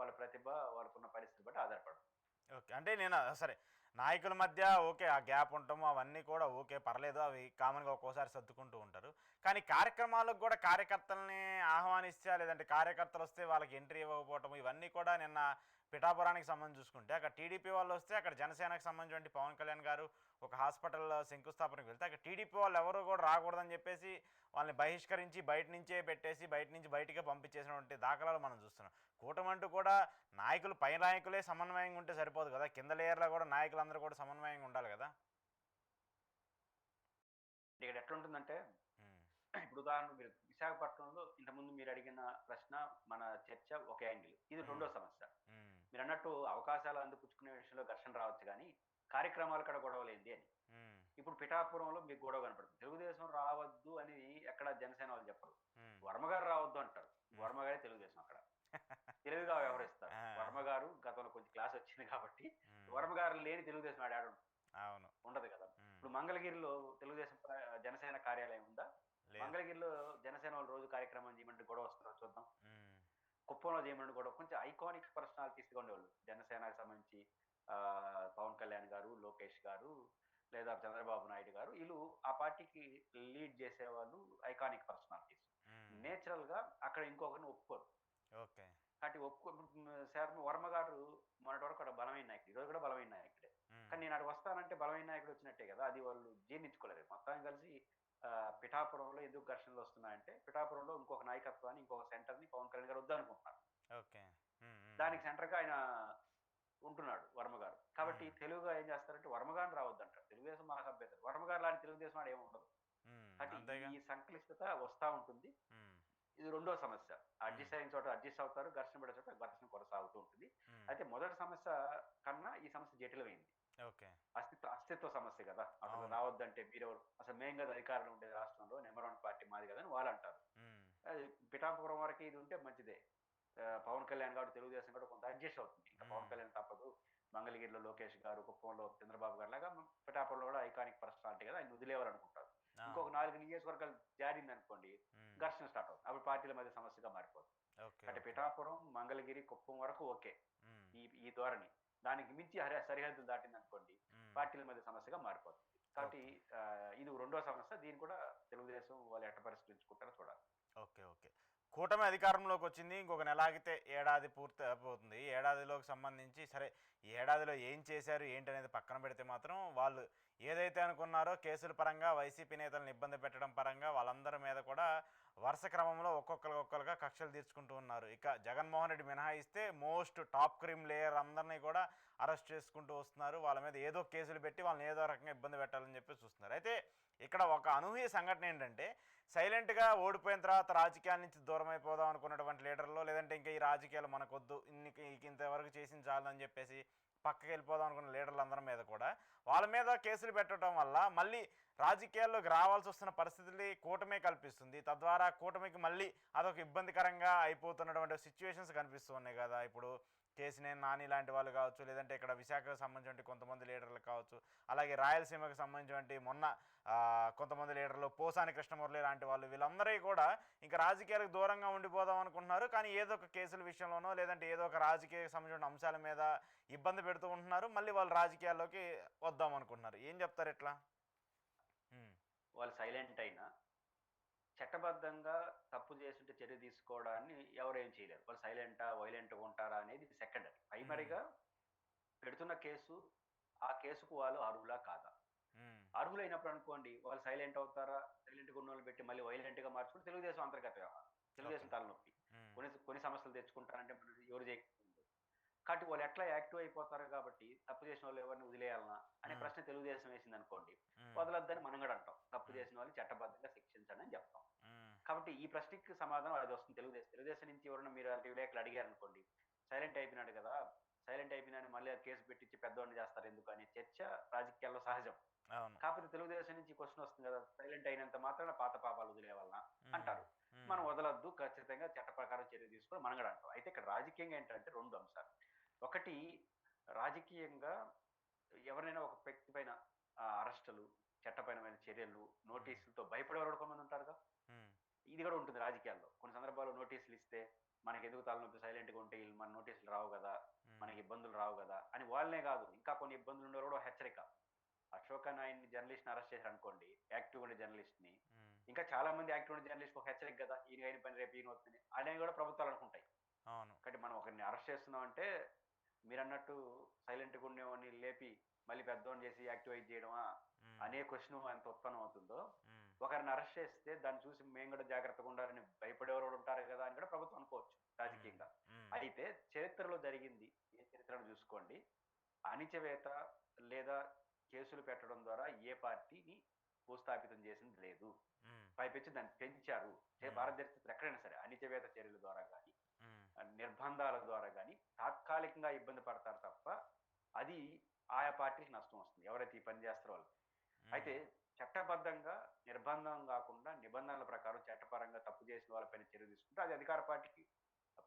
వాళ్ళ ప్రతిభ, వాళ్ళకున్న పరిస్థితి బట్టి ఆధారపడుతుంది. ఓకే. అంటే నేను సరే నాయకుల మధ్య ఓకే. ఆ గ్యాప్ ఉండటము అవన్నీ కూడా ఓకే. పర్లేదు. అవి కామన్‌గా ఒక్కోసారి సర్దుకుంటూ ఉంటారు. కానీ కార్యక్రమాలకు కూడా కార్యకర్తల్ని ఆహ్వానిస్తే లేదంటే కార్యకర్తలొస్తే వాళ్ళకి ఎంట్రీ ఇవ్వకపోవటం ఇవన్నీ కూడా నిన్న పిఠాపురానికి సంబంధించి చూసుకుంటే అక్కడ టీడీపీ వాళ్ళొస్తే అక్కడ జనసేనకు సంబంధించినటువంటి పవన్ కళ్యాణ్ గారు ఒక హాస్పిటల్ శంకుస్థాపనకు వెళ్తే అక్కడ టీడీపీ వాళ్ళు ఎవరు కూడా రాకూడదని చెప్పేసి వాళ్ళని బహిష్కరించి బయట నుంచే పెట్టేసి బయట నుంచి బయటికే పంపించేసినటువంటి దాఖలాలు మనం చూస్తున్నాం. కూటమంటూ కూడా నాయకులు పై నాయకులే సమన్వయంగా ఉంటే సరిపోదు కదా, కింద లేయర్లో కూడా నాయకులందరూ కూడా సమన్వయంగా ఉండాలి కదా. ఇక్కడ ఎట్లుంటుందంటే ఉమ్, ఇప్పుడు ఉదాహరణకు మీరు విశాఖపట్నంలో ఇంతకుముందు మీరు అడిగిన ప్రశ్న, మన చర్చ ఒక యాంగిల్. ఇది ఉమ్, రెండో సమస్య. ఉమ్, మీరు అన్నట్టు అవకాశాలు అందిపుచ్చుకునే విషయంలో ఘర్షణ రావచ్చు కానీ కార్యక్రమాల కాడ గొడవలేంది అని. ఉమ్, ఇప్పుడు పిఠాపురంలో మీకు గొడవ కనపడుతుంది. తెలుగుదేశం రావద్దు అని ఎక్కడ జనసేన వాళ్ళు చెప్పరు. ఉమ్. వర్మ గారు రావద్దు అంటారు. వర్మ గారే తెలుగుదేశం అక్కడ తెలివిగా వ్యవహరిస్తారు. ఆ, వర్మ గారు గతంలో కొంచెం క్లాస్ వచ్చింది కాబట్టి ఉమ్, వర్మ గారు లేని తెలుగుదేశం ఆడ అవును. ఉండదు కదా. ఉమ్, ఇప్పుడు మంగళగిరిలో తెలుగుదేశం జనసేన కార్యాలయం ఉందా? లేదు. మంగళగిరిలో జనసేన వాళ్ళు రోజు కార్యక్రమం చేయమంటే గొడవ వస్తుందో చూద్దాం. ఉమ్, కుప్పంలో చేయమంటే గొడవ. కొంచెం ఐకానిక్ పర్సనాలిటీస్గా ఉండేవాళ్ళు జనసేనకు సంబంధించి. ఆ, పవన్ కళ్యాణ్ గారు, లోకేష్ గారు, లేదా చంద్రబాబు నాయుడు గారు, వీళ్ళు ఆ పార్టీకి లీడ్ చేసేవాళ్ళు ఐకానిక్ పర్సనాలిటీస్. ఉమ్, నేచురల్ గా అక్కడ ఇంకొకరిని ఒప్పుకోరు. ఓకే. కాబట్టి శర్మ వర్మ గారు మొన్నటి వరకు ఒక బలమైన నాయకుడు, ఈరోజు కూడా బలమైన నాయకుడే. ఉమ్, కానీ నేను అటు వస్తానంటే బలమైన నాయకుడు వచ్చినట్టే కదా, అది వాళ్ళు జీర్ణించుకోలేరు. మొత్తం కలిసి పిఠాపురంలో ఎందుకు ఘర్షణలు వస్తున్నాయంటే పిఠాపురంలో ఇంకొక నాయకత్వాన్ని, ఇంకొక సెంటర్ ని పవన్ కళ్యాణ్ గారు వద్దనుకుంటున్నారు. ఓకే. ఉమ్, ఉమ్, దానికి సెంటర్ గా ఆయన ఉంటున్నాడు వర్మ గారు. కాబట్టి ఉమ్, తెలుగుగా ఏం చేస్తారంటే వర్మ గారిని రావద్దంటారు. తెలుగుదేశం మనకు అభ్యర్థి, వర్మ గారు లాంటి తెలుగుదేశం ఆడ ఏమి ఉండదు. ఉమ్, కాబట్టి అంతేగా. ఈ సంక్లిష్టత వస్తా ఉంటుంది. ఉమ్, ఇది రెండో సమస్య. ఉమ్, అడ్జస్ట్ అయిన చోట అడ్జస్ట్ అవుతారు, ఘర్షణ పడే చోట ఘర్షణ కొనసాగుతూ ఉంటుంది. ఉమ్, అయితే మొదటి సమస్య కన్నా ఈ సమస్య జటిలమైంది. ఓకే. అస్తిత్వ సమస్య కదా. అసలు అవును. రావద్దంటే మీరెవరు, అసలు మేం కదా అధికారంలో ఉండేది రాష్ట్రంలో, నెంబర్ వన్ పార్టీ మాది కదా అని వాళ్ళు అంటారు. ఉమ్, అది పిఠాపురం వరకు ఇది ఉంటే మంచిదే. పవన్ కళ్యాణ్ గారు, తెలుగుదేశం కూడా కొంత అడ్జస్ట్ అవుతుంది. ఇంకా పవన్ ఉమ్, కళ్యాణ్ తప్పదు. మంగళగిరిలో లోకేష్ గారు, కుప్పంలో చంద్రబాబు గారు లాగా పిఠాపురంలో కూడా ఐకానిక్ పర్సనాలిటీ కదా, ఆయన వదిలేవాలనుకుంటారు. అవును. ఇంకొక 4 నియోజకవర్గాలు జారింది అనుకోండి, ఉమ్, ఘర్షణ స్టార్ట్ అవుతుంది. అప్పుడు పార్టీల మధ్య సమస్యగా మారిపోతుంది. ఓకే. అంటే ఓకే. పిఠాపురం, మంగళగిరి, కుప్పం వరకు ఓకే ఉమ్, ఈ ఈ ధోరణి. దానికి మించి సరిహద్దులు దాటింది అనుకోండి, ఉమ్, పార్టీల మధ్య సమస్యగా మారిపోతుంది. కాబట్టి ఓకే. ఇది రెండో సమస్య. దీన్ని కూడా తెలుగుదేశం వాళ్ళు ఎట్ట పరిష్కరించుకుంటారో చూడాలి. ఓకే. ఓకే. కూటమి అధికారంలోకి వచ్చింది. ఇంకొక నెల ఆగితే ఏడాది పూర్తి అయిపోతుంది. ఈ ఏడాదిలోకి సంబంధించి సరే ఈ ఏడాదిలో ఏం చేశారు ఏంటనేది పక్కన పెడితే మాత్రం వాళ్ళు ఏదైతే అనుకున్నారో కేసుల పరంగా వైసీపీ నేతలను ఇబ్బంది పెట్టడం పరంగా వాళ్ళందరి మీద కూడా వరుస క్రమంలో ఒక్కొక్కరుగా కక్షలు తీర్చుకుంటూ ఉన్నారు. ఇక జగన్మోహన్ రెడ్డి మినహాయిస్తే మోస్ట్ టాప్ క్రీమ్ లేయర్ అందరినీ కూడా అరెస్ట్ చేసుకుంటూ వస్తున్నారు. వాళ్ళ మీద ఏదో కేసులు పెట్టి వాళ్ళని ఏదో రకంగా ఇబ్బంది పెట్టాలని చెప్పి చూస్తున్నారు. అయితే ఇక్కడ ఒక అనూహ్య సంఘటన ఏంటంటే సైలెంట్గా ఓడిపోయిన తర్వాత రాజకీయాల నుంచి దూరం అయిపోదాం అనుకున్నటువంటి లీడర్లు, లేదంటే ఇంకా ఈ రాజకీయాలు మనకొద్దు, ఇంతవరకు చేసిన చాలని చెప్పేసి పక్కకి వెళ్ళిపోదాం అనుకున్న లీడర్లు అందరి మీద కూడా వాళ్ళ మీద కేసులు పెట్టడం వల్ల మళ్ళీ రాజకీయాల్లోకి రావాల్సి వస్తున్న పరిస్థితులు కూటమే కల్పిస్తుంది. తద్వారా కూటమికి మళ్ళీ అదొక ఇబ్బందికరంగా అయిపోతున్నటువంటి సిచ్యువేషన్స్ కనిపిస్తూ ఉన్నాయి కదా. ఇప్పుడు కేసినేని నాని లాంటి వాళ్ళు కావచ్చు, లేదంటే ఇక్కడ విశాఖకు సంబంధించిన కొంతమంది లీడర్లు కావచ్చు, అలాగే రాయలసీమకు సంబంధించినటువంటి మొన్న కొంతమంది లీడర్లు పోసాని కృష్ణమురళి లాంటి వాళ్ళు, వీళ్ళందరూ కూడా ఇంకా రాజకీయాలకు దూరంగా ఉండిపోదాం అనుకుంటున్నారు. కానీ ఏదో ఒక కేసుల విషయంలోనో లేదంటే ఏదో ఒక రాజకీయ సంబంధించిన అంశాల మీద ఇబ్బంది పెడుతూ ఉంటున్నారు. మళ్ళీ వాళ్ళు రాజకీయాల్లోకి వద్దాం అనుకుంటున్నారు. ఏం చెప్తారు ఎట్లా? వాళ్ళు సైలెంట్ అయినా చట్టబద్ధంగా తప్పు చేస్తుంటే చర్య తీసుకోవడాన్ని ఎవరేం చేయలేరు. వాళ్ళు సైలెంటా, వైలెంట్గా ఉంటారా అనేది సెకండరీ. ప్రైమరీగా పెడుతున్న కేసు, ఆ కేసుకు వాళ్ళు అర్హులా కాదా. అర్హులైనప్పుడు అనుకోండి వాళ్ళు సైలెంట్ అవుతారా, సైలెంట్గా ఉన్న వాళ్ళు పెట్టి మళ్ళీ వైలెంట్గా మార్చుకుంటే తెలుగుదేశం అంతర్గత వ్యవహారం, ఓకే. తెలుగుదేశం తలనొప్పి. కొన్ని కొన్ని సమస్యలు తెచ్చుకుంటారంటే ఎవరు చేయకపోతే. కాబట్టి వాళ్ళు ఎట్లా యాక్టివ్ అయిపోతారు కాబట్టి తప్పు చేసిన వాళ్ళు ఎవరిని వదిలేయాలనా అనే ప్రశ్న తెలుగుదేశం వేసింది అనుకోండి, వదలొద్దని మనం కూడా అంటాం. తప్పు చేసిన వాళ్ళని చట్టబద్ధంగా శిక్షించండి అని చెప్తాం. కాబట్టి ఈ ప్రశ్నకి సమాధానం అది వస్తుంది. తెలుగుదేశం నుంచి ఎవరైనా మీరు విలేకరులు అడిగారు అనుకోండి, సైలెంట్ అయిపోయినాడు కదా, సైలెంట్ అయిపోయినా మళ్ళీ కేసు పెట్టించి పెద్దవాడిని చేస్తారు ఎందుకు అనే చర్చ రాజకీయాల్లో సహజం. కాకపోతే తెలుగుదేశం నుంచి క్వశ్చన్ వస్తుంది కదా, సైలెంట్ అయినంత మాత్రాన పాత పాపాలు వదిలేవాళ్ళనా అంటారు. మనం వదలొద్దు, ఖచ్చితంగా చట్ట ప్రకారం చర్య తీసుకొని మనం కూడా అంటాం. అయితే ఇక్కడ రాజకీయంగా ఏంటంటే రెండు అంశాలు. ఒకటి, రాజకీయంగా ఎవరైనా ఒక వ్యక్తి పైన అరెస్టులు, చట్టపరమైన చర్యలు, నోటీసులతో భయపడేవారు కొంతమంది ఉంటారుగా. ఇది కూడా ఉంటుంది రాజకీయాల్లో. కొన్ని సందర్భాల్లో నోటీసులు ఇస్తే మనకి ఎందుకు తలనొప్పి సైలెంట్గా ఉంటే వీళ్ళు మన నోటీసులు రావు కదా, ఉమ్, మనకి ఇబ్బందులు రావు కదా అని వాళ్ళనే కాదు, ఇంకా కొన్ని ఇబ్బందులు ఉండేవారు కూడా ఒక హెచ్చరిక. అశోక్ అన్న ఆయన్ని జర్నలిస్ట్ని అరెస్ట్ చేశారు అనుకోండి, యాక్టివ్ ఉండే జర్నలిస్ట్ని, ఉమ్, ఇంకా చాలా మంది యాక్టివ్ ఉండే జర్నలిస్ట్ ఒక హెచ్చరిక కదా, ఈయన అయిన పని రేపు ఈయన అవుతుంది అనేవి కూడా ప్రభుత్వాలు అనుకుంటాయి. అవును. కాబట్టి మనం ఒకరిని అరెస్ట్ చేస్తున్నాం అంటే మీరన్నట్టు సైలెంట్గా ఉండేవాడిని లేపి మళ్ళీ పెద్దవాడిని చేసి యాక్టివేట్ చేయడమా ఉమ్, అనే క్వశ్చన్ ఎంత ఉత్పన్నం అవుతుందో, ఉమ్, ఒకరిని అరెస్ట్ చేస్తే దాన్ని చూసి మేము కూడా జాగ్రత్తగా ఉండాలని భయపడేవారు కూడా ఉంటారు కదా అని కూడా ప్రభుత్వం అనుకోవచ్చు ఉమ్, రాజకీయంగా. ఉమ్, అయితే చరిత్రలో జరిగింది, ఏ చరిత్రను చూసుకోండి, అణిచివేత లేదా కేసులు పెట్టడం ద్వారా ఏ పార్టీని భూస్థాపితం చేసింది లేదు. ఉమ్, పైపెచ్చి దాన్ని పెంచారు. ఉమ్, భారతదేశ చరిత్రలో ఎక్కడైనా సరే అణిచివేత చర్యల ద్వారా కానీ ఉమ్, నిర్బంధాల ద్వారా కానీ తాత్కాలికంగా ఇబ్బంది పడతారు తప్ప అది ఆయా పార్టీకి నష్టం వస్తుంది ఎవరైతే ఈ పని చేస్తారో వాళ్ళకి. ఉమ్, అయితే చట్టబద్ధంగా నిర్బంధం కాకుండా నిబంధనల ప్రకారం చట్టపరంగా తప్పు చేసిన వాళ్ళపైన చర్య తీసుకుంటే అది అధికార పార్టీకి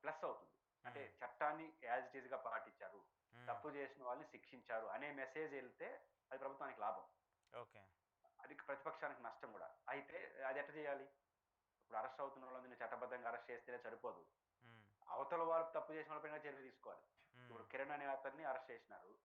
ప్లస్ అవుతుంది. అంటే ఉమ్, చట్టాన్ని యాజ్ ఇట్ ఈస్ గా పాటించారు, ఉమ్, తప్పు చేసిన వాళ్ళని శిక్షించారు అనే మెసేజ్ వెళ్తే అది ప్రభుత్వానికి లాభం, ఓకే. అది ప్రతిపక్షానికి నష్టం కూడా. అయితే అది ఎట్లా చేయాలి? ఇప్పుడు అరెస్ట్ అవుతున్న వాళ్ళందరినీ చట్టబద్ధంగా అరెస్ట్ చేస్తేనే సరిపోదు, ఉమ్, అవతల వాళ్ళు తప్పు చేసిన వాళ్ళపైన చర్య తీసుకోవాలి. ఉమ్, ఇప్పుడు కిరణ్ అనే అతన్ని అరెస్ట్ చేసినారు,